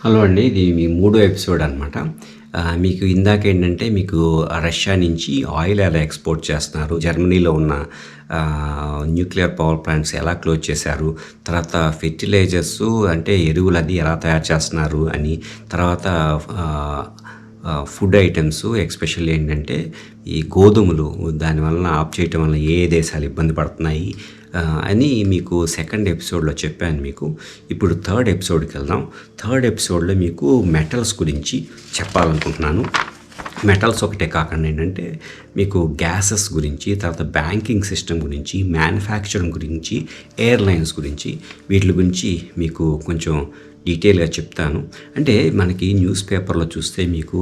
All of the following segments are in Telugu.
హలో అండి. ఇది మీ మూడో ఎపిసోడ్ అనమాట. మీకు ఇందాకేంటంటే మీకు రష్యా నుంచి ఆయిల్ ఎలా ఎక్స్‌పోర్ట్ చేస్తున్నారు, జర్మనీలో ఉన్న న్యూక్లియర్ పవర్ ప్లాంట్స్ ఎలా క్లోజ్ చేశారు, తర్వాత ఫెర్టిలైజర్సు అంటే ఎరువులది ఎలా తయారు చేస్తున్నారు అని, తర్వాత ఫుడ్ ఐటెమ్స్ ఎస్పెషల్లీ ఏంటంటే ఈ గోధుమలు దానివలన ఆఫ్ చేయటం వలన ఏ ఏ దేశాలు ఇబ్బంది పడుతున్నాయి అని మీకు సెకండ్ ఎపిసోడ్లో చెప్పాను మీకు. ఇప్పుడు థర్డ్ ఎపిసోడ్కి వెళ్దాం. థర్డ్ ఎపిసోడ్లో మీకు మెటల్స్ గురించి చెప్పాలనుకుంటున్నాను. మెటల్స్ ఒకటే కాకుండా ఏంటంటే మీకు గ్యాసెస్ గురించి, తర్వాత బ్యాంకింగ్ సిస్టమ్ గురించి, మ్యానుఫ్యాక్చరింగ్ గురించి, ఎయిర్లైన్స్ గురించి, వీటి గురించి మీకు కొంచెం డీటెయిల్గా చెప్తాను. అంటే మనకి న్యూస్ పేపర్లో చూస్తే మీకు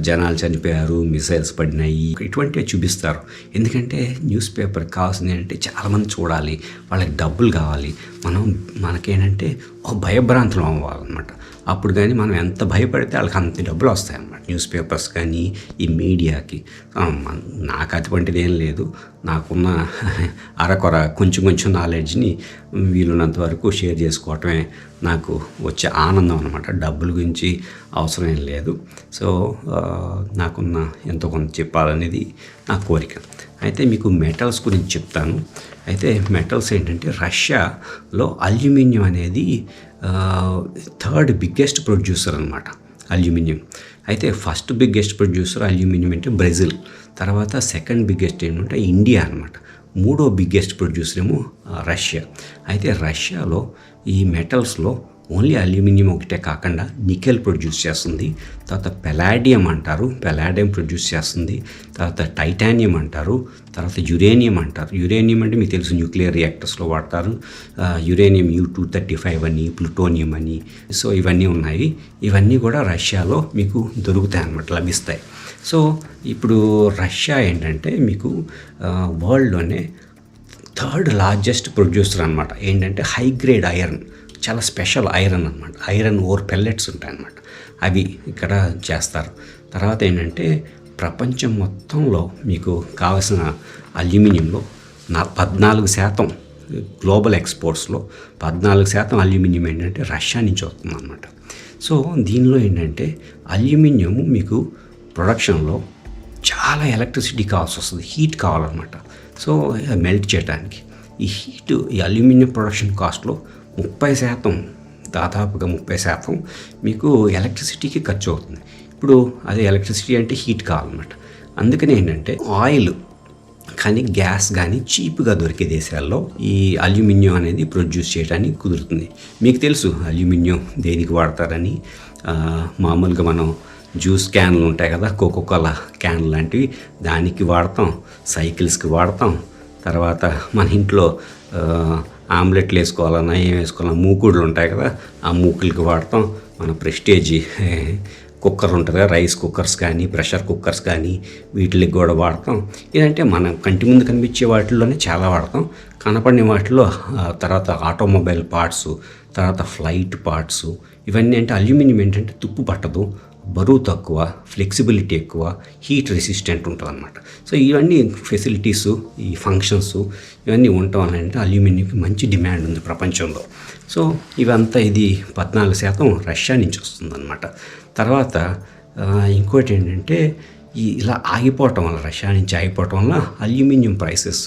జనాలు చనిపోయారు, మిసైల్స్ పడినాయి, ఇటువంటివి చూపిస్తారు. ఎందుకంటే న్యూస్ పేపర్కి కావాల్సింది ఏంటంటే చాలామంది చూడాలి, వాళ్ళకి డబ్బులు కావాలి. మనకేంటంటే భయభ్రాంతులు అవ్వాలన్నమాట. అప్పుడు కానీ మనం ఎంత భయపడితే వాళ్ళకి అంత డబ్బులు వస్తాయన్నమాట. న్యూస్ పేపర్స్ కానీ ఈ మీడియాకి. నాకు అటువంటిది ఏం లేదు. నాకున్న అరకొర కొంచెం నాలెడ్జ్ని వీలున్నంత వరకు షేర్ చేసుకోవటమే నాకు వచ్చే ఆనందం అనమాట. డబ్బుల గురించి అవసరం ఏం లేదు. సో నాకున్న ఎంతో కొంత చెప్పాలనేది నా కోరిక. అయితే మీకు మెటల్స్ గురించి చెప్తాను. అయితే మెటల్స్ ఏంటంటే రష్యాలో అల్యూమినియం అనేది థర్డ్ బిగ్గెస్ట్ ప్రొడ్యూసర్ అనమాట. అల్యూమినియం అయితే ఫస్ట్ బిగ్గెస్ట్ ప్రొడ్యూసర్ అల్యూమినియం అంటే బ్రెజిల్, తర్వాత సెకండ్ బిగ్గెస్ట్ ఏంటంటే ఇండియా అనమాట. మూడో బిగ్గెస్ట్ ప్రొడ్యూసర్ ఏమో రష్యా. అయితే రష్యాలో ఈ మెటల్స్లో ఓన్లీ అల్యూమినియం ఒకటే కాకుండా నికెల్ ప్రొడ్యూస్ చేస్తుంది, తర్వాత పెలాడియం అంటారు, పెలాడియం ప్రొడ్యూస్ చేస్తుంది, తర్వాత టైటానియం అంటారు, తర్వాత యురేనియం అంటారు. యురేనియం అంటే మీకు తెలుసు న్యూక్లియర్ రియాక్టర్స్లో వాడతారు. యురేనియం U-235 అని, ప్లూటోనియం అని, సో ఇవన్నీ ఉన్నాయి. ఇవన్నీ కూడా రష్యాలో మీకు దొరుకుతాయి అన్నమాట, లభిస్తాయి. సో ఇప్పుడు రష్యా ఏంటంటే మీకు వరల్డ్లోనే థర్డ్ లార్జెస్ట్ ప్రొడ్యూసర్ అనమాట. ఏంటంటే హై గ్రేడ్ ఐరన్, చాలా స్పెషల్ ఐరన్ అనమాట. ఐరన్ ఓర్ పెల్లెట్స్ ఉంటాయన్నమాట, అవి ఇక్కడ చేస్తారు. తర్వాత ఏంటంటే ప్రపంచం మొత్తంలో మీకు కావలసిన అల్యూమినియంలో 14% గ్లోబల్ ఎక్స్పోర్ట్స్లో 14% అల్యూమినియం ఏంటంటే రష్యా నుంచి వస్తుంది అనమాట. సో దీనిలో ఏంటంటే అల్యూమినియం మీకు ప్రొడక్షన్లో చాలా ఎలక్ట్రిసిటీ కావాల్సి వస్తుంది, హీట్ కావాలన్నమాట. సో మెల్ట్ చేయడానికి ఈ అల్యూమినియం ప్రొడక్షన్ కాస్ట్లో 30%, దాదాపుగా 30% మీకు ఎలక్ట్రిసిటీకి ఖర్చు అవుతుంది. ఇప్పుడు అదే ఎలక్ట్రిసిటీ అంటే హీట్ కావాలన్నమాట. అందుకని ఏంటంటే ఆయిల్ కానీ గ్యాస్ కానీ చీప్గా దొరికే దేశాల్లో ఈ అల్యూమినియం అనేది ప్రొడ్యూస్ చేయడానికి కుదురుతుంది. మీకు తెలుసు అల్యూమినియం దేనికి వాడతారని. మామూలుగా మనం జ్యూస్ క్యాన్లు ఉంటాయి కదా, కోకోకోలా క్యాన్ లాంటివి, దానికి వాడతాం, సైకిల్స్కి వాడతాం. తర్వాత మన ఇంట్లో ఆమ్లెట్లు వేసుకోవాలన్నా ఏం వేసుకోవాలన్నా మూకుడులు ఉంటాయి కదా, ఆ మూకులకి వాడతాం. మన ప్రెస్టేజ్ కుక్కర్ ఉంటుంది కదా, రైస్ కుక్కర్స్ కానీ ప్రెషర్ కుక్కర్స్ కానీ వీటికి కూడా వాడతాం. ఇదంటే మన కంటి ముందు కనిపించే వాటిల్లోనే చాలా వాడతాం. కనపడిన వాటిలో తర్వాత ఆటోమొబైల్ పార్ట్స్, తర్వాత ఫ్లైట్ పార్ట్స్, ఇవన్నీ అంటే అల్యూమినియం ఏంటంటే తుప్పు పట్టదు, బరువు తక్కువ, ఫ్లెక్సిబిలిటీ ఎక్కువ, హీట్ రెసిస్టెంట్ ఉంటుంది అన్నమాట. సో ఇవన్నీ ఫెసిలిటీస్, ఈ ఫంక్షన్స్ ఇవన్నీ ఉండటం వల్ల అంటే అల్యూమినియంకి మంచి డిమాండ్ ఉంది ప్రపంచంలో. సో ఇవంతా ఇది 14% రష్యా నుంచి వస్తుందన్నమాట. తర్వాత ఇంకోటి ఏంటంటే ఇలా ఆగిపోవటం వల్ల, రష్యా నుంచి ఆగిపోవటం వల్ల అల్యూమినియం ప్రైసెస్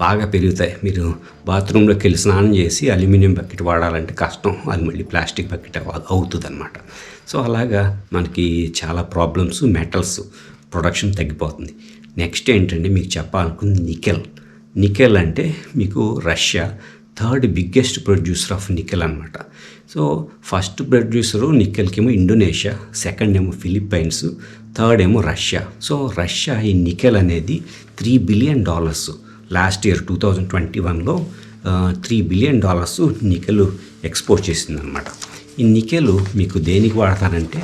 బాగా పెరుగుతాయి. మీరు బాత్రూంలోకి వెళ్ళి స్నానం చేసి అల్యూమినియం బకెట్ వాడాలంటే కష్టం, అది మళ్ళీ ప్లాస్టిక్ బకెట్ అవుతుంది అనమాట. సో అలాగా మనకి చాలా ప్రాబ్లమ్స్, మెటల్స్ ప్రొడక్షన్ తగ్గిపోతుంది. నెక్స్ట్ ఏంటంటే మీకు చెప్పాలనుకుంది నికెల్ అంటే మీకు Russia third biggest producer of nickel అనమాట. సో ఫస్ట్ ప్రొడ్యూసరు నికెల్కి ఏమో ఇండోనేషియా, సెకండ్ ఏమో ఫిలిప్పైన్స్, థర్డ్ ఏమో రష్యా. సో రష్యా ఈ నికెల్ అనేది $3 బిలియన్ లాస్ట్ ఇయర్ 2021లో $3 బిలియన్ నికెల్ ఎక్స్పోర్ట్ చేసిందనమాట. ఈ నికెల్ మీకు దేనికి వాడతారంటే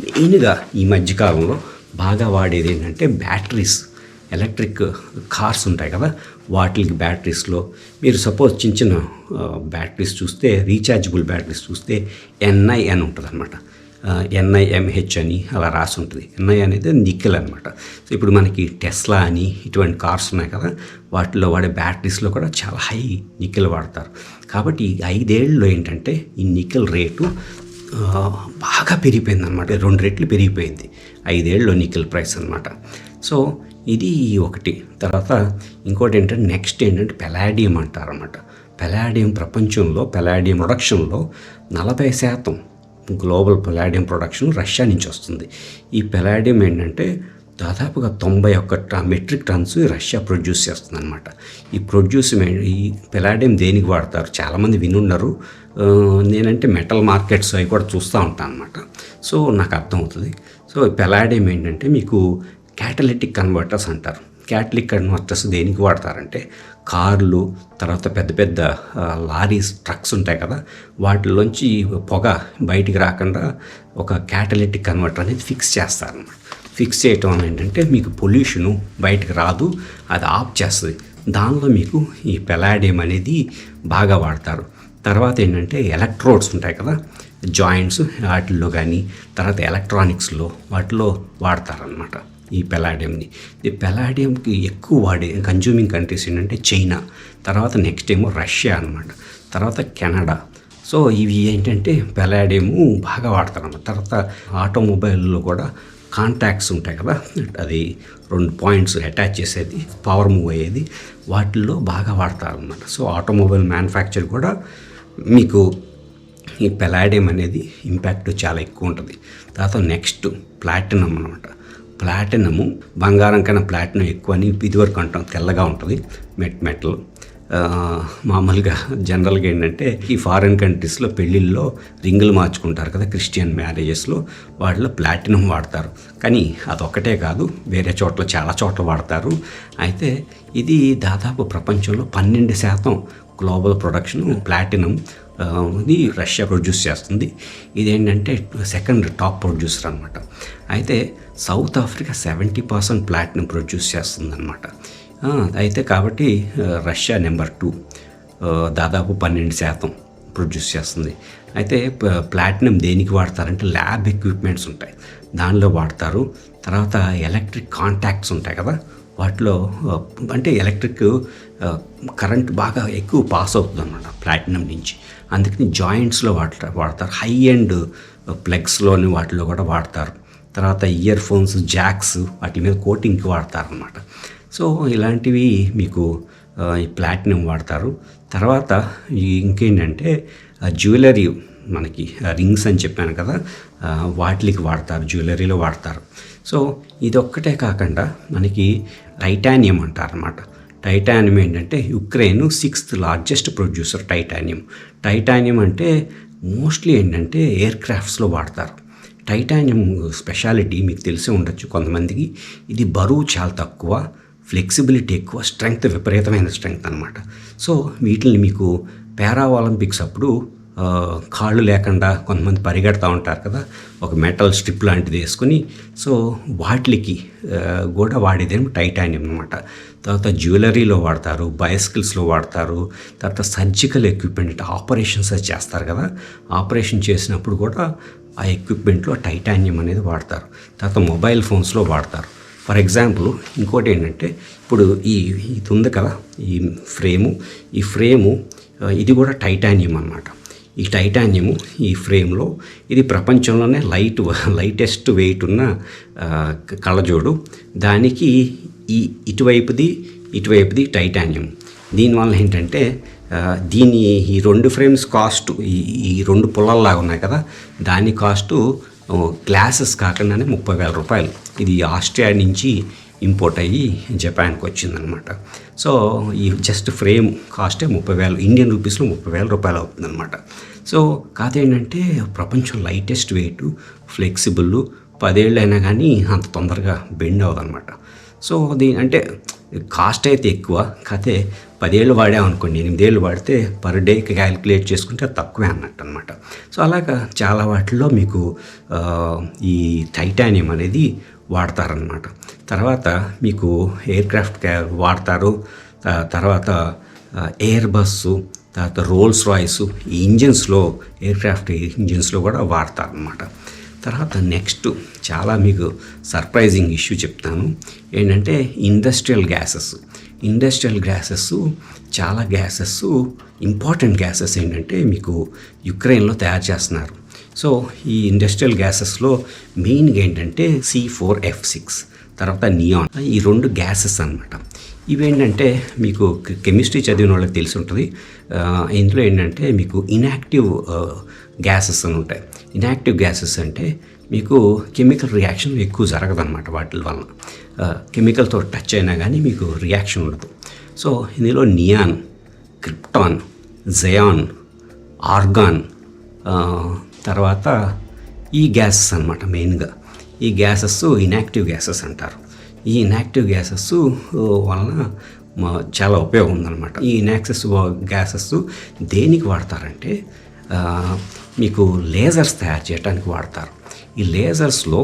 మెయిన్గా ఈ మధ్యకాలంలో బాగా వాడేది ఏంటంటే బ్యాటరీస్, ఎలక్ట్రిక్ కార్స్ ఉంటాయి కదా, వాటికి బ్యాటరీస్లో మీరు సపోజ్ చిన్న బ్యాటరీస్ చూస్తే, రీఛార్జబుల్ బ్యాటరీస్ చూస్తే NiN ఉంటుంది అనమాట. NiMH అని అలా రాసి ఉంటుంది. NI అనేది నికెల్ అనమాట. సో ఇప్పుడు మనకి టెస్లా అని ఇటువంటి కార్స్ ఉన్నాయి కదా, వాటిలో వాడే బ్యాటరీస్లో కూడా చాలా హై నికెల్ వాడతారు. కాబట్టి ఈ 5 ఏళ్ళలో ఏంటంటే ఈ నికెల్ రేటు బాగా పెరిగిపోయిందనమాట. 2 రెట్లు పెరిగిపోయింది 5 ఏళ్ళలో నికెల్ ప్రైస్ అనమాట. సో ఇది ఒకటి. తర్వాత ఇంకోటి ఏంటంటే నెక్స్ట్ ఏంటంటే పెలాడియం అంటారన్నమాట. పెలాడియం ప్రపంచంలో పెలాడియం ప్రొడక్షన్లో 40% గ్లోబల్ పెలాడియం ప్రొడక్షన్ రష్యా నుంచి వస్తుంది. ఈ పెలాడియం ఏంటంటే దాదాపుగా 91 మెట్రిక్ టన్స్ రష్యా ప్రొడ్యూస్ చేస్తుంది అనమాట. ఈ పెలాడియం దేనికి వాడతారు చాలామంది వినున్నారు. నేనంటే మెటల్ మార్కెట్స్ అవి కూడా చూస్తూ ఉంటాను అనమాట. సో నాకు అర్థమవుతుంది. సో పెలాడియం ఏంటంటే మీకు క్యాటలిటిక్ కన్వర్టర్స్ అంటారు. క్యాటలిక్ కన్వర్టర్స్ దేనికి వాడతారంటే కార్లు, తర్వాత పెద్ద పెద్ద లారీస్, ట్రక్స్ ఉంటాయి కదా, వాటిలోంచి పొగ బయటికి రాకుండా ఒక క్యాటలిటిక్ కన్వర్టర్ అనేది ఫిక్స్ చేస్తారన్నమాట. ఫిక్స్ చేయటం ఏంటంటే మీకు పొల్యూషను బయటకు రాదు, అది ఆఫ్ చేస్తుంది. దానిలో మీకు ఈ పెలాడియం అనేది బాగా వాడతారు. తర్వాత ఏంటంటే ఎలక్ట్రోడ్స్ ఉంటాయి కదా, జాయింట్స్, వాటిల్లో కానీ తర్వాత ఎలక్ట్రానిక్స్లో వాటిలో వాడతారనమాట ఈ పెలాడియంని. ఈ పెలాడియంకి ఎక్కువ వాడే కన్జ్యూమింగ్ కంట్రీస్ ఏంటంటే చైనా, తర్వాత నెక్స్ట్ ఏమో రష్యా అనమాట, తర్వాత కెనడా. సో ఇవి ఏంటంటే పెలాడియము బాగా వాడతారన్నమాట. తర్వాత ఆటోమొబైల్లో కూడా కాంటాక్ట్స్ ఉంటాయి కదా, అది 2 పాయింట్స్ అటాచ్ చేసేది, పవర్ మూవ్ అయ్యేది, వాటిల్లో బాగా వాడతారన్నమాట. సో ఆటోమొబైల్ మ్యానుఫ్యాక్చర్ కూడా మీకు ఈ పెలాడియం అనేది ఇంపాక్ట్ చాలా ఎక్కువ ఉంటుంది. తర్వాత నెక్స్ట్ ప్లాటినం అనమాట. ప్లాటినము బంగారం కన్నా ప్లాటినం ఎక్కువ అని ఇదివరకు అంటాం. తెల్లగా ఉంటుంది మెటల్. మామూలుగా జనరల్గా ఏంటంటే ఈ ఫారిన్ కంట్రీస్లో పెళ్ళిళ్ళలో రింగులు మార్చుకుంటారు కదా, క్రిస్టియన్ మ్యారేజెస్లో, వాటిలో ప్లాటినం వాడతారు. కానీ అదొక్కటే కాదు, వేరే చోట్ల చాలా చోట్ల వాడతారు. అయితే ఇది దాదాపు ప్రపంచంలో 12% గ్లోబల్ ప్రొడక్షన్ ప్లాటినం ఇది రష్యా ప్రొడ్యూస్ చేస్తుంది. ఇదేంటంటే సెకండ్ టాప్ ప్రొడ్యూసర్ అనమాట. అయితే సౌత్ ఆఫ్రికా 70% ప్లాటినం ప్రొడ్యూస్ చేస్తుంది అనమాట. అయితే కాబట్టి రష్యా నెంబర్ 2 దాదాపు 12% ప్రొడ్యూస్ చేస్తుంది. అయితే ప్లాటినం దేనికి వాడతారంటే ల్యాబ్ ఎక్విప్మెంట్స్ ఉంటాయి, దానిలో వాడతారు. తర్వాత ఎలక్ట్రిక్ కాంటాక్ట్స్ ఉంటాయి కదా, వాటిలో అంటే ఎలక్ట్రిక్ కరెంట్ బాగా ఎక్కువ పాస్ అవుతుంది అన్నమాట ప్లాటినం నుంచి. అందుకని జాయింట్స్లో వాడతారు. హై ఎండ్ ప్లగ్స్లోని వాటిలో కూడా వాడతారు. తర్వాత ఇయర్ ఫోన్స్, జాక్స్, వాటి మీద కోటింగ్కి వాడతారనమాట. సో ఇలాంటివి మీకు ఈ ప్లాటినం వాడతారు. తర్వాత ఇంకేంటంటే జ్యువెలరీ, మనకి రింగ్స్ అని చెప్పాను కదా, వాటికి వాడతారు, జ్యువెలరీలో వాడతారు. సో ఇదొక్కటే కాకుండా మనకి టైటానియం అంటారనమాట. టైటానియం ఏంటంటే Ukraine 6th largest producer titanium అంటే మోస్ట్లీ ఏంటంటే ఎయిర్ క్రాఫ్ట్స్లో వాడతారు. టైటానియం స్పెషాలిటీ మీకు తెలిసే ఉండొచ్చు కొంతమందికి. ఇది బరువు చాలా తక్కువ, ఫ్లెక్సిబిలిటీ ఎక్కువ, స్ట్రెంగ్త్ విపరీతమైన స్ట్రెంగ్త్ అనమాట. సో వీటిని మీకు పారా ఒలింపిక్స్ అప్పుడు కాళ్ళు లేకుండా కొంతమంది పరిగెడతా ఉంటారు కదా, ఒక మెటల్ స్ట్రిప్ లాంటిది వేసుకొని, సో వాటికి కూడా వాడేదేమో టైటానియం అనమాట. తర్వాత జ్యువెలరీలో వాడతారు, బైసికల్స్లో వాడతారు. తర్వాత సర్జికల్ ఎక్విప్మెంట్, ఆపరేషన్స్ అది చేస్తారు కదా, ఆపరేషన్ చేసినప్పుడు కూడా ఆ ఎక్విప్మెంట్లో టైటానియం అనేది వాడతారు. తర్వాత మొబైల్ ఫోన్స్లో వాడతారు. ఫర్ ఎగ్జాంపుల్ ఇంకోటి ఏంటంటే ఇప్పుడు ఇది ఉంది కదా, ఈ ఫ్రేము ఇది కూడా టైటానియం అన్నమాట. ఈ టైటానియము ఈ ఫ్రేమ్లో ఇది ప్రపంచంలోనే లైటెస్ట్ వెయిట్ ఉన్న కళ్ళజోడు. దానికి ఇటువైపుది టైటానియం. దీనివల్ల ఏంటంటే ఈ 2 ఫ్రేమ్స్ కాస్ట్, ఈ 2 పుల్లల్లాగా ఉన్నాయి కదా, దాని కాస్టు గ్లాసెస్ కాకుండానే 30,000 రూపాయలు. ఇది ఆస్ట్రియా నుంచి ఇంపోర్ట్ అయ్యి జపాన్కి వచ్చిందనమాట. సో ఈ జస్ట్ ఫ్రేమ్ కాస్టే 30,000 ఇండియన్ రూపీస్లో 30,000 రూపాయలు అవుతుందన్నమాట. సో కాదేంటంటే ప్రపంచం లైటెస్ట్ వెయిట్, ఫ్లెక్సిబుల్, 10 ఏళ్ళు అయినా కానీ అంత తొందరగా బెండ్ అవ్వదన్నమాట. సో అంటే కాస్ట్ అయితే ఎక్కువ, కాకపోతే 10 ఏళ్ళు వాడామనుకోండి, 8 ఏళ్ళు వాడితే పర్ డేకి క్యాలిక్యులేట్ చేసుకుంటే తక్కువే అన్నట్టు అనమాట. సో అలాగా చాలా వాటిల్లో మీకు ఈ టైటానియం అనేది వాడతారనమాట. తర్వాత మీకు ఎయిర్ క్రాఫ్ట్ వాడతారు. తర్వాత ఎయిర్ బస్సు, తర్వాత రోల్స్ రాయ్స్, ఈ ఇంజిన్స్లో, ఎయిర్ క్రాఫ్ట్ ఇంజిన్స్లో కూడా వాడతారనమాట. తర్వాత నెక్స్ట్ చాలా మీకు సర్ప్రైజింగ్ ఇష్యూ చెప్తాను. ఏంటంటే ఇండస్ట్రియల్ గ్యాసెస్ చాలా గ్యాసెస్, ఇంపార్టెంట్ గ్యాసెస్ ఏంటంటే మీకు యుక్రెయిన్లో తయారు చేస్తున్నారు. సో ఈ ఇండస్ట్రియల్ గ్యాసెస్లో మెయిన్గా ఏంటంటే C4F6, తర్వాత నియాన్, ఈ 2 గ్యాసెస్ అనమాట. ఇవేంటంటే మీకు కెమిస్ట్రీ చదివిన వాళ్ళకి తెలిసి ఉంటుంది. ఇందులో ఏంటంటే మీకు ఇన్యాక్టివ్ గ్యాసెస్ అని ఉంటాయి. ఇన్యాక్టివ్ గ్యాసెస్ అంటే మీకు కెమికల్ రియాక్షన్ ఎక్కువ జరగదన్నమాట. వాటి వలన కెమికల్తో టచ్ అయినా కానీ మీకు రియాక్షన్ ఉండదు. సో ఇందులో నియాన్, క్రిప్టాన్, జయాన్, ఆర్గాన్, తర్వాత ఈ గ్యాసెస్ అనమాట. మెయిన్గా ఈ గ్యాసెస్ ఇన్యాక్టివ్ గ్యాసెస్ అంటారు. ఈ ఇన్యాక్టివ్ గ్యాసెస్ వలన చాలా ఉపయోగం ఉందన్నమాట. ఈ ఇన్యాక్టివ్ గ్యాసెస్ దేనికి వాడతారంటే మీకు లేజర్స్ తయారు చేయడానికి వాడతారు. ఈ లేజర్స్లో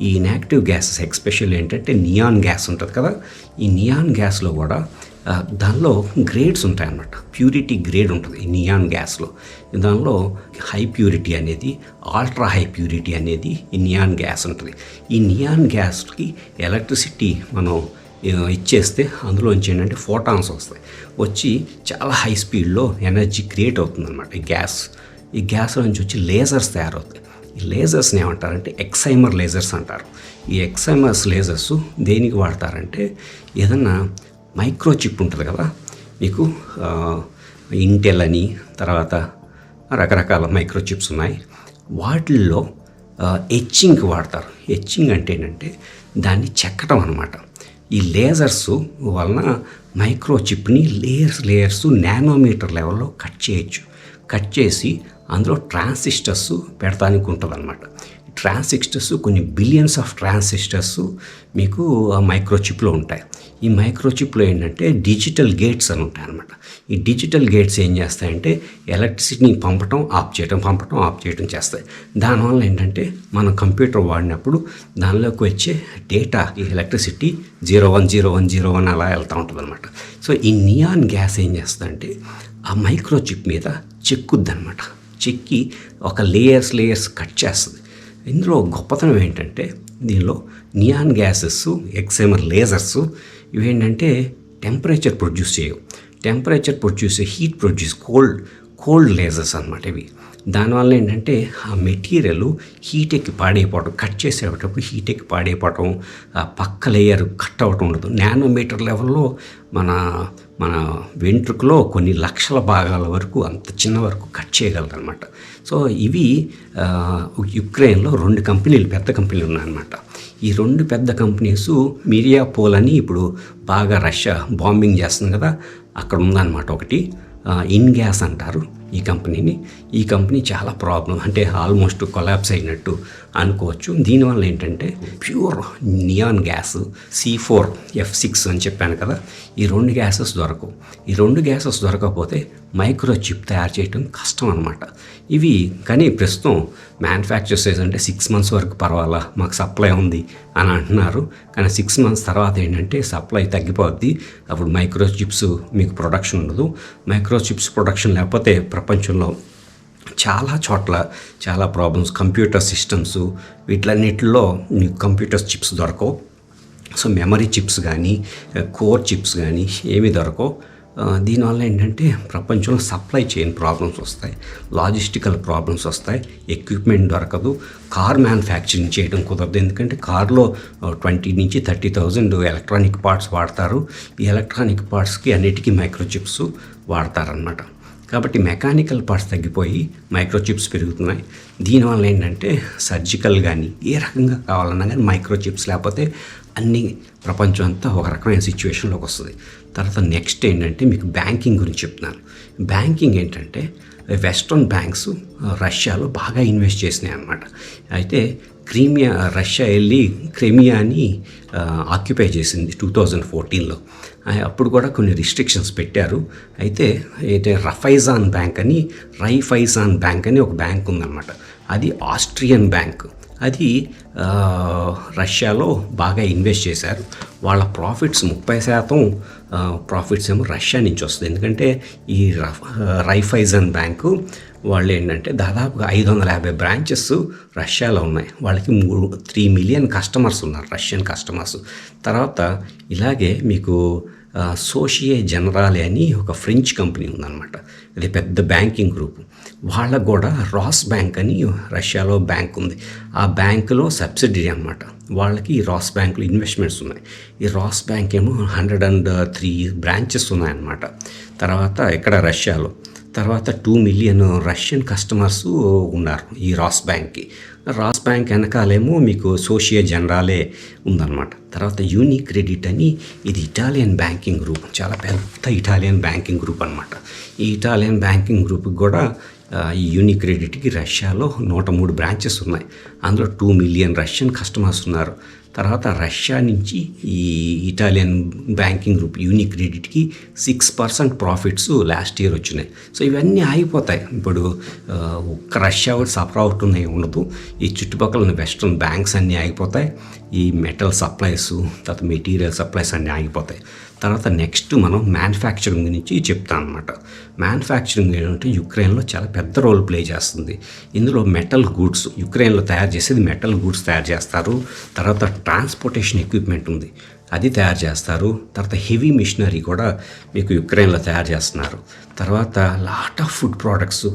ఈ ఇన్యాక్టివ్ గ్యాసెస్ ఎక్స్పెషల్ ఏంటంటే నియాన్ గ్యాస్ ఉంటుంది కదా, ఈ నియాన్ గ్యాస్లో కూడా దానిలో గ్రేడ్స్ ఉంటాయన్నమాట. ప్యూరిటీ గ్రేడ్ ఉంటుంది ఈ నియాన్ గ్యాస్లో. దానిలో హై ప్యూరిటీ అనేది, అల్ట్రా హై ప్యూరిటీ అనేది ఈ నియాన్ గ్యాస్ ఉంటుంది. ఈ నియాన్ గ్యాస్కి ఎలక్ట్రిసిటీ మనం ఇచ్చేస్తే అందులోంచి ఏంటంటే ఫోటాన్స్ వస్తాయి, వచ్చి చాలా హై స్పీడ్లో ఎనర్జీ క్రియేట్ అవుతుందన్నమాట. ఈ గ్యాస్ నుంచి వచ్చి లేజర్స్ తయారవుతాయి. ఈ లేజర్స్ని ఏమంటారంటే ఎక్సైమర్ లేజర్స్ అంటారు. ఈ ఎక్సైమర్స్ లేజర్స్ దేనికి వాడతారంటే ఏదన్నా మైక్రోచిప్ ఉంటుంది కదా మీకు, ఇంటెల్ అని తర్వాత రకరకాల మైక్రోచిప్స్ ఉన్నాయి. వాటిల్లో ఎచ్చింగ్కి వాడతారు. ఎచ్చింగ్ అంటే ఏంటంటే దాన్ని చెక్కటం అనమాట. ఈ లేజర్స్ వలన మైక్రోచిప్ని లేయర్స్ నానోమీటర్ లెవెల్లో కట్ చేయొచ్చు. కట్ చేసి అందులో ట్రాన్సిస్టర్స్ పెడతానికి ఉంటుంది అనమాట. ట్రాన్సిస్టర్స్ కొన్ని బిలియన్స్ ఆఫ్ ట్రాన్సిస్టర్స్ మీకు ఆ మైక్రోచిప్లో ఉంటాయి. ఈ మైక్రోచిప్లో ఏంటంటే డిజిటల్ గేట్స్ అని ఉంటాయి అన్నమాట. ఈ డిజిటల్ గేట్స్ ఏం చేస్తాయంటే ఎలక్ట్రిసిటీని పంపటం ఆఫ్ చేయటం చేస్తాయి. దానివల్ల ఏంటంటే మనం కంప్యూటర్ వాడినప్పుడు దానిలోకి వచ్చే డేటా, ఈ ఎలక్ట్రిసిటీ 010101 అలా వెళ్తూ ఉంటుంది అనమాట. సో ఈ నియాన్ గ్యాస్ ఏం చేస్తుందంటే ఆ మైక్రోచిప్ మీద చెక్కుద్ది అనమాట. చెక్కి ఒక లేయర్స్ కట్ చేస్తుంది. ఇందులో గొప్పతనం ఏంటంటే దీనిలో నియాన్ గ్యాసెస్, ఎక్సైమర్ లేజర్స్ ఇవేంటంటే టెంపరేచర్ ప్రొడ్యూస్ చేయవు. Temperature produce heat produce cold lasers అనమాట ఇవి. దానివల్ల ఏంటంటే ఆ మెటీరియల్ హీట్ ఎక్కి పాడైపోవడం, కట్ చేసేటప్పుడు హీట్ ఎక్కి పాడైపోవటం, ఆ పక్క లేయర్ కట్ అవ్వటం ఉండదు. నానోమీటర్ లెవెల్లో మన వెంట్రుకలో కొన్ని లక్షల భాగాల వరకు, అంత చిన్న వరకు కట్ చేయగలరు అనమాట. సో ఇవి యుక్రెయిన్లో 2 కంపెనీలు, పెద్ద కంపెనీలు ఉన్నాయన్నమాట. ఈ 2 పెద్ద కంపెనీస్ మిరియాపోల్ అని ఇప్పుడు బాగా రష్యా బాంబింగ్ చేస్తుంది కదా, అక్కడ ఉందన్నమాట ఒకటి. ఇన్ గ్యాస్ అంటారు ఈ కంపెనీని. ఈ కంపెనీ చాలా ప్రాబ్లం, అంటే ఆల్మోస్ట్ కొలాప్స్ అయినట్టు అనుకోవచ్చు. దీనివల్ల ఏంటంటే ప్యూర్ నియాన్ గ్యాస్ C4F6 అని చెప్పాను కదా, ఈ 2 గ్యాసెస్ దొరకవు. ఈ 2 గ్యాసెస్ దొరకకపోతే మైక్రోచిప్ తయారు చేయడం కష్టం అనమాట. ఇవి కానీ ప్రస్తుతం మ్యానుఫ్యాక్చర్స్ అంటే 6 months వరకు పర్వాలా, మాకు సప్లై ఉంది అని అంటున్నారు. కానీ 6 months తర్వాత ఏంటంటే సప్లై తగ్గిపోద్ది. అప్పుడు మైక్రోచిప్స్ మీకు ప్రొడక్షన్ ఉండదు. మైక్రోచిప్స్ ప్రొడక్షన్ లేకపోతే ప్రపంచంలో చాలా చోట్ల చాలా ప్రాబ్లమ్స్. కంప్యూటర్ సిస్టమ్స్ వీటిలన్నిటిలో మీకు కంప్యూటర్ చిప్స్ దొరకవు. సో మెమరీ చిప్స్ కానీ కోర్ చిప్స్ కానీ ఏమీ దొరకవు. దీనివల్ల ఏంటంటే ప్రపంచంలో సప్లై చైన్ ప్రాబ్లమ్స్ వస్తాయి, లాజిస్టికల్ ప్రాబ్లమ్స్ వస్తాయి, ఎక్విప్మెంట్ దొరకదు, కార్ మ్యానుఫ్యాక్చరింగ్ చేయడం కుదరదు. ఎందుకంటే కార్లో 20,000 నుంచి 30,000 ఎలక్ట్రానిక్ పార్ట్స్ వాడతారు. ఈ ఎలక్ట్రానిక్ పార్ట్స్కి అన్నిటికీ మైక్రోచిప్స్ వాడతారనమాట. కాబట్టి మెకానికల్ పార్ట్స్ తగ్గిపోయి మైక్రోచిప్స్ పెరుగుతున్నాయి. దీనివల్ల ఏంటంటే సర్జికల్ కానీ ఏ రకంగా కావాలన్నా కానీ మైక్రోచిప్స్ లేకపోతే అన్ని ప్రపంచం అంతా ఒక రకమైన సిచ్యువేషన్లోకి వస్తుంది. తర్వాత నెక్స్ట్ ఏంటంటే మీకు బ్యాంకింగ్ గురించి చెప్తున్నాను. బ్యాంకింగ్ ఏంటంటే వెస్ట్రన్ బ్యాంక్స్ రష్యాలో బాగా ఇన్వెస్ట్ చేసినాయి అన్నమాట. అయితే రష్యా వెళ్ళి క్రిమియాని ఆక్యుపై చేసింది 2014లో. అప్పుడు కూడా కొన్ని రిస్ట్రిక్షన్స్ పెట్టారు. అయితే రైఫైజాన్ బ్యాంక్ అని ఒక బ్యాంక్ ఉందన్నమాట. అది ఆస్ట్రియన్ బ్యాంక్. అది రష్యాలో బాగా ఇన్వెస్ట్ చేశారు. వాళ్ళ ప్రాఫిట్స్ 30% ప్రాఫిట్స్ ఏమో రష్యా నుంచి వస్తుంది. ఎందుకంటే ఈ రైఫైజన్ బ్యాంకు వాళ్ళు ఏంటంటే దాదాపుగా 550 బ్రాంచెస్ రష్యాలో ఉన్నాయి. వాళ్ళకి 3 million కస్టమర్స్ ఉన్నారు, రష్యన్ కస్టమర్స్. తర్వాత ఇలాగే మీకు సోషియే జనరాలే అని ఒక ఫ్రెంచ్ కంపెనీ ఉందన్నమాట. ఇది పెద్ద బ్యాంకింగ్ గ్రూప్. వాళ్ళకు కూడా రాస్ బ్యాంక్ అని రష్యాలో బ్యాంక్ ఉంది. ఆ బ్యాంకులో సబ్సిడరీ అనమాట. వాళ్ళకి ఈ రాస్ బ్యాంకులో ఇన్వెస్ట్మెంట్స్ ఉన్నాయి. ఈ రాస్ బ్యాంక్ ఏమో 103 బ్రాంచెస్ ఉన్నాయన్నమాట. తర్వాత ఇక్కడ రష్యాలో తర్వాత 2 మిలియన్ రష్యన్ కస్టమర్స్ ఉన్నారు ఈ రాస్ బ్యాంక్కి. రాస్ బ్యాంక్ వెనకాలేమో మీకు సోషియే జనరాలే ఉందన్నమాట. తర్వాత యూనిక్రెడిట్ అని ఇది ఇటాలియన్ బ్యాంకింగ్ గ్రూప్, చాలా పెద్ద ఇటాలియన్ బ్యాంకింగ్ గ్రూప్ అనమాట. ఈ ఇటాలియన్ బ్యాంకింగ్ గ్రూప్కి కూడా ఈ యూనిక్రెడిట్కి రష్యాలో 103 బ్రాంచెస్ ఉన్నాయి. అందులో 2 మిలియన్ రష్యన్ కస్టమర్స్ ఉన్నారు. తర్వాత రష్యా నుంచి ఈ ఇటాలియన్ బ్యాంకింగ్ గ్రూప్ యూనిక్రెడిట్కి 6% ప్రాఫిట్స్ లాస్ట్ ఇయర్ వచ్చినాయి. సో ఇవన్నీ ఆగిపోతాయి. ఇప్పుడు ఒక్క రష్యా సఫర్ అవుతున్నాయి ఉండదు. ఈ చుట్టుపక్కల ఉన్న వెస్ట్రన్ బ్యాంక్స్ అన్నీ ఆగిపోతాయి. ఈ మెటల్ సప్లైస్ తర్వాత మెటీరియల్ సప్లైస్ అన్నీ ఆగిపోతాయి. తర్వాత నెక్స్ట్ మనం మ్యానుఫ్యాక్చరింగ్ గురించి చెప్తాం అనమాట. మ్యానుఫ్యాక్చరింగ్ ఏంటంటే యుక్రెయిన్లో చాలా పెద్ద రోల్ ప్లే చేస్తుంది. ఇందులో మెటల్ గూడ్స్, యుక్రెయిన్లో తయారు చేసేది మెటల్ గూడ్స్ తయారు చేస్తారు. తర్వాత ట్రాన్స్పోర్టేషన్ ఎక్విప్మెంట్ ఉంది, అది తయారు చేస్తారు. తర్వాత హెవీ మిషనరీ కూడా మీకు యుక్రెయిన్లో తయారు చేస్తున్నారు. తర్వాత లాట్ ఆఫ్ ఫుడ్ ప్రోడక్ట్స్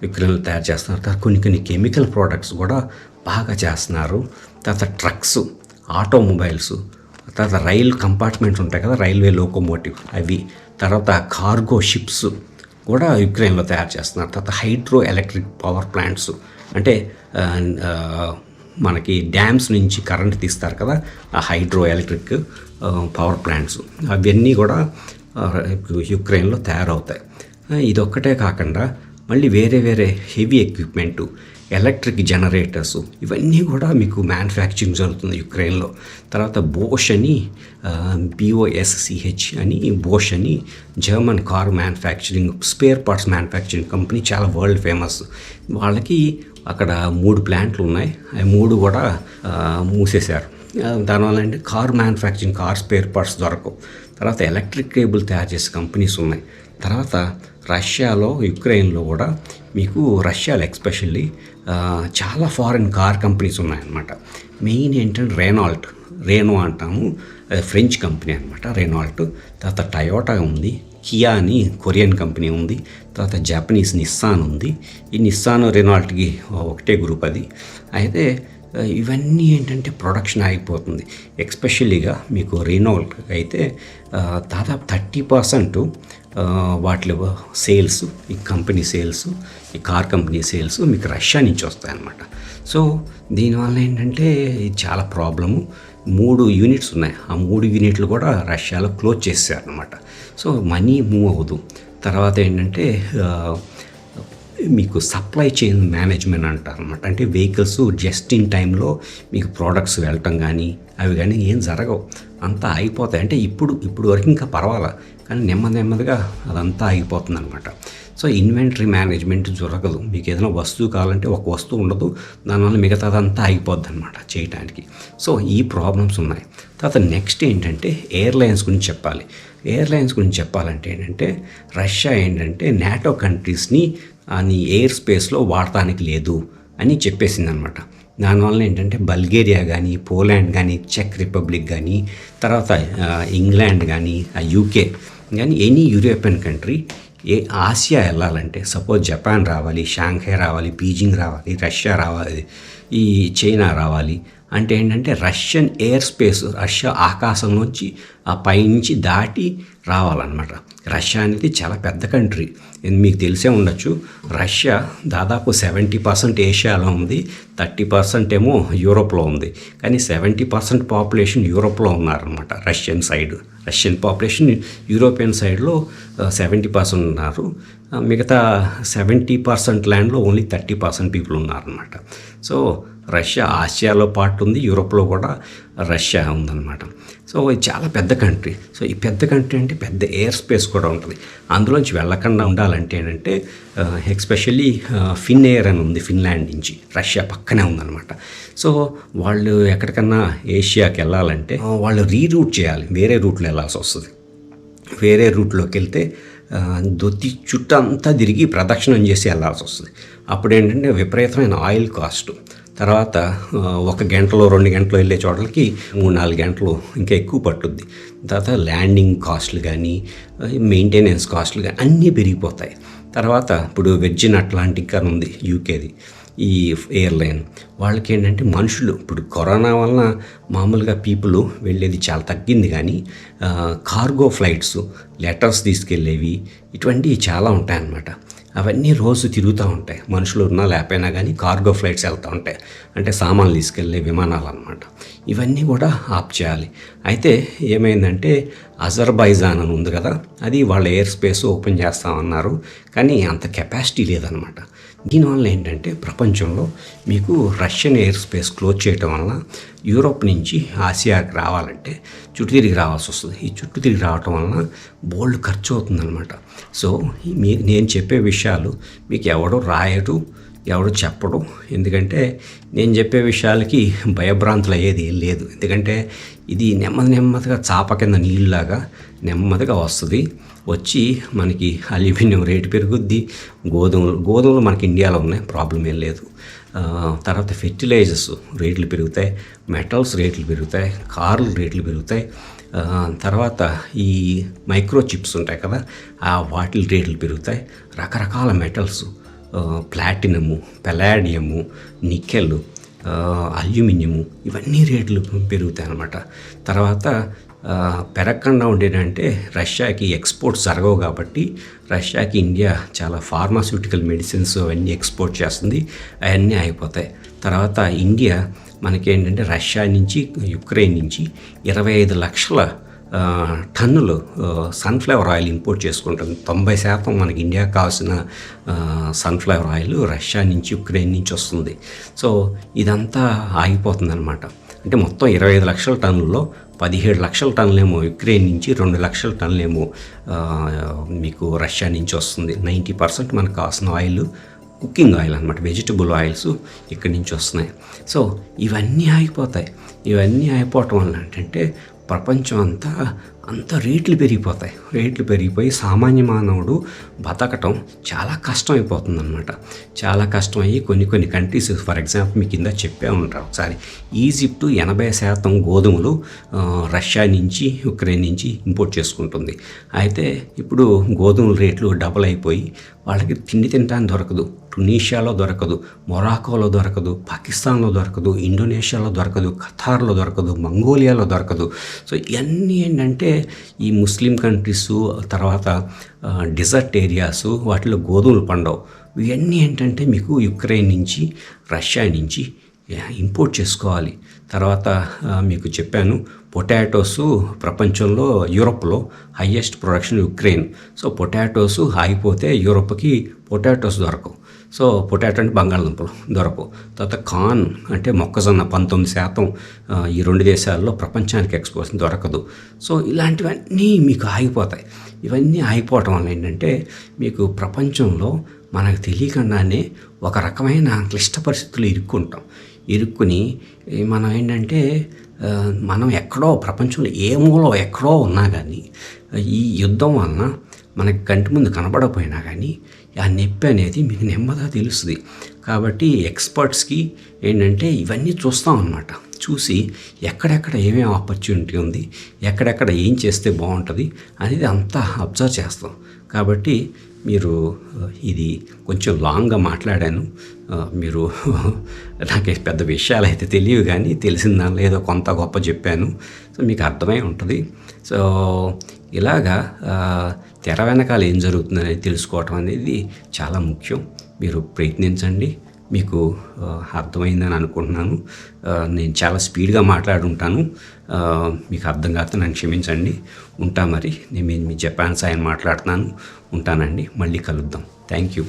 యుక్రెయిన్లో తయారు చేస్తున్నారు. తర్వాత కొన్ని కెమికల్ ప్రోడక్ట్స్ కూడా బాగా చేస్తున్నారు. తర్వాత ట్రక్స్, ఆటోమొబైల్స్, తర్వాత రైలు కంపార్ట్మెంట్స్ ఉంటాయి కదా, రైల్వే లోకోమోటివ్ అవి, తర్వాత కార్గో షిప్స్ కూడా యుక్రెయిన్లో తయారు చేస్తున్నారు. తర్వాత హైడ్రో ఎలక్ట్రిక్ పవర్ ప్లాంట్స్ అంటే మనకి డ్యామ్స్ నుంచి కరెంట్ తీస్తారు కదా, ఆ హైడ్రో ఎలక్ట్రిక్ పవర్ ప్లాంట్స్ అవన్నీ కూడా యుక్రెయిన్లో తయారవుతాయి. ఇదొక్కటే కాకుండా మళ్ళీ వేరే వేరే హెవీ ఎక్విప్మెంటు, ఎలక్ట్రిక్ జనరేటర్స్, ఇవన్నీ కూడా మీకు మ్యానుఫ్యాక్చరింగ్ జరుగుతుంది యుక్రెయిన్లో. తర్వాత బోష్ అని BOSCH అని బోష్ అని German car manufacturing spare parts manufacturing company, చాలా వరల్డ్ ఫేమస్. వాళ్ళకి అక్కడ 3 ప్లాంట్లు ఉన్నాయి. అవి 3 కూడా మూసేశారు. దానివల్ల అంటే car manufacturing, car spare parts దొరకవు. తర్వాత ఎలక్ట్రిక్ కేబుల్ తయారు చేసే కంపెనీస్ ఉన్నాయి. తర్వాత రష్యాలో, యుక్రెయిన్లో కూడా మీకు రష్యాలో ఎక్స్పెషల్లీ చాలా ఫారిన్ కార్ కంపెనీస్ ఉన్నాయన్నమాట. మెయిన్ ఏంటంటే రేనో అంటాము, ఫ్రెంచ్ కంపెనీ అనమాట రెనాల్ట్. తర్వాత టయోటా ఉంది, కియా అని కొరియన్ కంపెనీ ఉంది. తర్వాత జపనీస్ నిస్సాన్ ఉంది. ఈ నిస్సాన్ రెనాల్ట్కి ఒకటే గ్రూప్ అది. అయితే ఇవన్నీ ఏంటంటే ప్రొడక్షన్ ఆగిపోతుంది. ఎక్స్పెషల్లీగా మీకు రెనాల్ట్ అయితే దాదాపు 30% వాటిలో సేల్స్, ఈ కంపెనీ సేల్స్, ఈ కార్ కంపెనీ సేల్స్ మీకు రష్యా నుంచి వస్తాయన్నమాట. సో దీనివల్ల ఏంటంటే ఇది చాలా ప్రాబ్లము. 3 యూనిట్స్ ఉన్నాయి. ఆ 3 యూనిట్లు కూడా రష్యాలో క్లోజ్ చేశారనమాట. సో మనీ మూవ్ అవ్వదు. తర్వాత ఏంటంటే మీకు సప్లై చైన్ మేనేజ్మెంట్ అంటారు అనమాట. అంటే వెహికల్స్ జస్ట్ ఇన్ టైంలో మీకు ప్రోడక్ట్స్ వెళ్ళటం కానీ అవి కానీ ఏం జరగవు, అంతా ఆగిపోతాయి. అంటే ఇప్పుడు వరకు ఇంకా పర్వాలా, కానీ నెమ్మదిగా అదంతా ఆగిపోతుంది అనమాట. సో ఇన్వెంటరీ మేనేజ్మెంట్ జరగదు. మీకు ఏదైనా వస్తువు కావాలంటే ఒక వస్తువు ఉండదు, దానివల్ల మిగతాదంతా ఆగిపోద్ది అనమాట చేయడానికి. సో ఈ ప్రాబ్లమ్స్ ఉన్నాయి. తర్వాత నెక్స్ట్ ఏంటంటే ఎయిర్లైన్స్ గురించి చెప్పాలి. ఎయిర్లైన్స్ గురించి చెప్పాలంటే ఏంటంటే రష్యా ఏంటంటే నాటో కంట్రీస్ని అని ఎయిర్ స్పేస్లో వాడటానికి లేదు అని చెప్పేసింది అనమాట. దానివల్ల ఏంటంటే బల్గేరియా కానీ, పోలాండ్ కానీ, చెక్ రిపబ్లిక్ కానీ, తర్వాత ఇంగ్లాండ్ కానీ, UK కానీ, ఎనీ యూరోపియన్ కంట్రీ ఆసియా వెళ్ళాలంటే, సపోజ్ జపాన్ రావాలి, షాంఘై రావాలి, బీజింగ్ రావాలి, రష్యా రావాలి, ఈ చైనా రావాలి అంటే ఏంటంటే రష్యన్ ఎయిర్ స్పేస్, రష్యా ఆకాశంలోంచి ఆ పైనుంచి దాటి రావాలన్నమాట. రష్యా అనేది చాలా పెద్ద కంట్రీ, మీకు తెలిసే ఉండొచ్చు. రష్యా దాదాపు 70% ఏషియాలో ఉంది, 30% ఏమో యూరోప్లో ఉంది. కానీ 70% పాపులేషన్ యూరోప్లో ఉన్నారనమాట. రష్యన్ పాపులేషన్ యూరోపియన్ సైడ్లో 70% ఉన్నారు. మిగతా 70% ల్యాండ్లో ఓన్లీ 30% పీపుల్ ఉన్నారనమాట. సో రష్యా ఆసియాలో పార్ట్ ఉంది, యూరోప్లో కూడా రష్యా ఉందన్నమాట. సో ఇది చాలా పెద్ద కంట్రీ. సో ఈ పెద్ద కంట్రీ అంటే పెద్ద ఎయిర్ స్పేస్ కూడా ఉంటుంది. అందులోంచి వెళ్ళకుండా ఉండాలంటే ఏంటంటే ఎస్పెషల్లీ ఫిన్ ఎయిర్ అని ఉంది, ఫిన్లాండ్ నుంచి, రష్యా పక్కనే ఉందన్నమాట. సో వాళ్ళు ఎక్కడికన్నా ఏషియాకి వెళ్ళాలంటే వాళ్ళు రీరూట్ చేయాలి, వేరే రూట్లో వెళ్ళాల్సి వస్తుంది. వేరే రూట్లోకి వెళ్తే చుట్టంతా తిరిగి ప్రదక్షిణం చేసి వెళ్ళాల్సి వస్తుంది. అప్పుడు ఏంటంటే విపరీతమైన ఆయిల్ కాస్ట్, తర్వాత 1 గంటలో 2 గంటలో వెళ్ళే చోటలకి 3-4 గంటలు ఇంకా ఎక్కువ పట్టుద్ది. తర్వాత ల్యాండింగ్ కాస్ట్లు కానీ మెయింటెనెన్స్ కాస్ట్లు కానీ అన్నీ పెరిగిపోతాయి. తర్వాత ఇప్పుడు విర్జిన్ అట్లాంటిక్ అని ఉంది యూకేది, ఈ ఎయిర్లైన్ వాళ్ళకి ఏంటంటే మనుషులు ఇప్పుడు కరోనా వలన మామూలుగా పీపుల్ వెళ్ళేది చాలా తగ్గింది, కానీ కార్గో ఫ్లైట్స్, లెటర్స్ తీసుకెళ్ళేవి ఇటువంటివి చాలా ఉంటాయన్నమాట. అవన్నీ రోజు తిరుగుతూ ఉంటాయి, మనుషులు ఉన్నా లేకపోయినా కానీ కార్గో ఫ్లైట్స్ వెళ్తూ ఉంటాయి, అంటే సామాన్లు తీసుకెళ్ళే విమానాలు అన్నమాట. ఇవన్నీ కూడా ఆప్ చేయాలి. అయితే ఏమైందంటే అజర్బైజాన్ అని ఉంది కదా, అది వాళ్ళ ఎయిర్ స్పేస్ ఓపెన్ చేస్తామన్నారు, కానీ అంత కెపాసిటీ లేదనమాట. దీనివల్ల ఏంటంటే ప్రపంచంలో మీకు రష్యన్ ఎయిర్ స్పేస్ క్లోజ్ చేయటం వలన యూరోప్ నుంచి ఆసియాకి రావాలంటే చుట్టూ తిరిగి రావాల్సి వస్తుంది. ఈ చుట్టూ తిరిగి రావటం వలన బోల్డ్ ఖర్చు అవుతుందన్నమాట. సో నేను చెప్పే విషయాలు మీకు ఎవడో రాయడు, ఎవడో చెప్పడు. ఎందుకంటే నేను చెప్పే విషయాలకి భయభ్రాంతులు అయ్యేది ఏం లేదు. ఎందుకంటే ఇది నెమ్మదిగా చాప కింద నీళ్ళలాగా నెమ్మదిగా వస్తుంది. వచ్చి మనకి అల్యూమినియం రేటు పెరుగుద్ది, గోధుమలు మనకి ఇండియాలో ఉన్నాయి, ప్రాబ్లం ఏం లేదు. తర్వాత ఫెర్టిలైజర్స్ రేట్లు పెరుగుతాయి, మెటల్స్ రేట్లు పెరుగుతాయి, కార్లు రేట్లు పెరుగుతాయి. తర్వాత ఈ మైక్రో చిప్స్ ఉంటాయి కదా, వాటి రేట్లు పెరుగుతాయి. రకరకాల మెటల్స్, ప్లాటినము, పెలాడియము, నికెల్, అల్యూమినియము ఇవన్నీ రేట్లు పెరుగుతాయి అన్నమాట. తర్వాత పెరగకుండా ఉండేదంటే రష్యాకి ఎక్స్పోర్ట్స్ జరగవు కాబట్టి రష్యాకి ఇండియా చాలా ఫార్మాస్యూటికల్ మెడిసిన్స్ అవన్నీ ఎక్స్పోర్ట్ చేస్తుంది, అవన్నీ అయిపోతాయి. తర్వాత ఇండియా మనకేంటంటే రష్యా నుంచి, యుక్రెయిన్ నుంచి 25 లక్షల టన్నులు సన్ఫ్లవర్ ఆయిల్ ఇంపోర్ట్ చేసుకుంటుంది. 90% మనకి ఇండియాకి కావాల్సిన సన్ఫ్లవర్ ఆయిల్ రష్యా నుంచి, యుక్రెయిన్ నుంచి వస్తుంది. సో ఇదంతా ఆగిపోతుంది అనమాట. అంటే మొత్తం 25 లక్షల టన్నుల్లో 17 లక్షల టన్నులేమో యుక్రెయిన్ నుంచి, 2 లక్షల టన్నులేమో మీకు రష్యా నుంచి వస్తుంది. 90% మనకు కావాల్సిన ఆయిల్ కుకింగ్ ఆయిల్ అనమాట, వెజిటబుల్ ఆయిల్స్ ఇక్కడి నుంచి వస్తున్నాయి. సో ఇవన్నీ ఆగిపోతాయి. ఇవన్నీ అయిపోవటం వల్ల ఏంటంటే ప్రపంచం అంత రేట్లు పెరిగిపోయి సామాన్య మానవుడు బతకటం చాలా కష్టం అయిపోతుందన్నమాట. చాలా కష్టం అయ్యి కొన్ని కంట్రీస్, ఫర్ ఎగ్జాంపుల్ మీకు కింద చెప్పే ఉంటారు ఒకసారి, ఈజిప్టు 80% గోధుమలు రష్యా నుంచి, యుక్రెయిన్ నుంచి ఇంపోర్ట్ చేసుకుంటుంది. అయితే ఇప్పుడు గోధుమల రేట్లు డబల్ అయిపోయి వాళ్ళకి తిండి తినడానికి దొరకదు. టునీషియాలో దొరకదు, మొరాకోలో దొరకదు, పాకిస్తాన్లో దొరకదు, ఇండోనేషియాలో దొరకదు, ఖతార్లో దొరకదు, మంగోలియాలో దొరకదు. సో ఇవన్నీ ఏంటంటే ఈ ముస్లిం కంట్రీస్, తర్వాత డిజర్ట్ ఏరియాస్, వాటిలో గోధుమలు పండవు. ఇవన్నీ ఏంటంటే మీకు యుక్రెయిన్ నుంచి, రష్యా నుంచి ఇంపోర్ట్ చేసుకోవాలి. తర్వాత మీకు చెప్పాను పొటాటోస్ ప్రపంచంలో, యూరోప్లో highest production Ukraine. So potatoes ఆగిపోతే యూరోప్కి పొటాటోస్ దొరకవు. సో పొటాటో అంటే బంగాళదుంపలు దొరకవు. తర్వాత కార్న్ అంటే మొక్కజొన్న 19% ఈ 2 దేశాల్లో ప్రపంచానికి ఎక్స్పోర్ట్ దొరకదు. సో ఇలాంటివన్నీ మీకు ఆగిపోతాయి. ఇవన్నీ ఆగిపోవటం వల్ల ఏంటంటే మీకు ప్రపంచంలో మనకు తెలియకుండానే ఒక రకమైన క్లిష్ట పరిస్థితులు ఇరుక్కుని మనం ఏంటంటే మనం ఎక్కడో ప్రపంచంలో ఏ మూలో ఎక్కడో ఉన్నా కానీ ఈ యుద్ధం వలన మనకి కంటి ముందు కనబడకపోయినా కానీ ఆ నొప్పి అనేది మీకు నెమ్మదిగా తెలుస్తుంది. కాబట్టి ఎక్స్పర్ట్స్కి ఏంటంటే ఇవన్నీ చూస్తాం అన్నమాట. చూసి ఎక్కడెక్కడ ఏమేమి ఆపర్చునిటీ ఉంది, ఎక్కడెక్కడ ఏం చేస్తే బాగుంటుంది అనేది అంతా అబ్జర్వ్ చేస్తాం. కాబట్టి మీరు ఇది కొంచెం లాంగ్గా మాట్లాడాను. మీరు నాకు పెద్ద విషయాలు అయితే తెలియవు, కానీ తెలిసిన దానిలో ఏదో కొంత గొప్ప చెప్పాను. సో మీకు అర్థమై ఉంటుంది. సో ఇలాగా తెర వెనకాల ఏం జరుగుతుందనేది తెలుసుకోవటం అనేది చాలా ముఖ్యం. మీరు ప్రయత్నించండి. మీకు అర్థమైందని అనుకుంటున్నాను. నేను చాలా స్పీడ్గా మాట్లాడుంటాను, మీకు అర్థం కాకపోతే నన్ను క్షమించండి. ఉంటా మరి. నేను మీ జపాన్ సాయన్ మాట్లాడుతున్నాను. ఉంటానండి. మళ్ళీ కలుద్దాం. Thank you.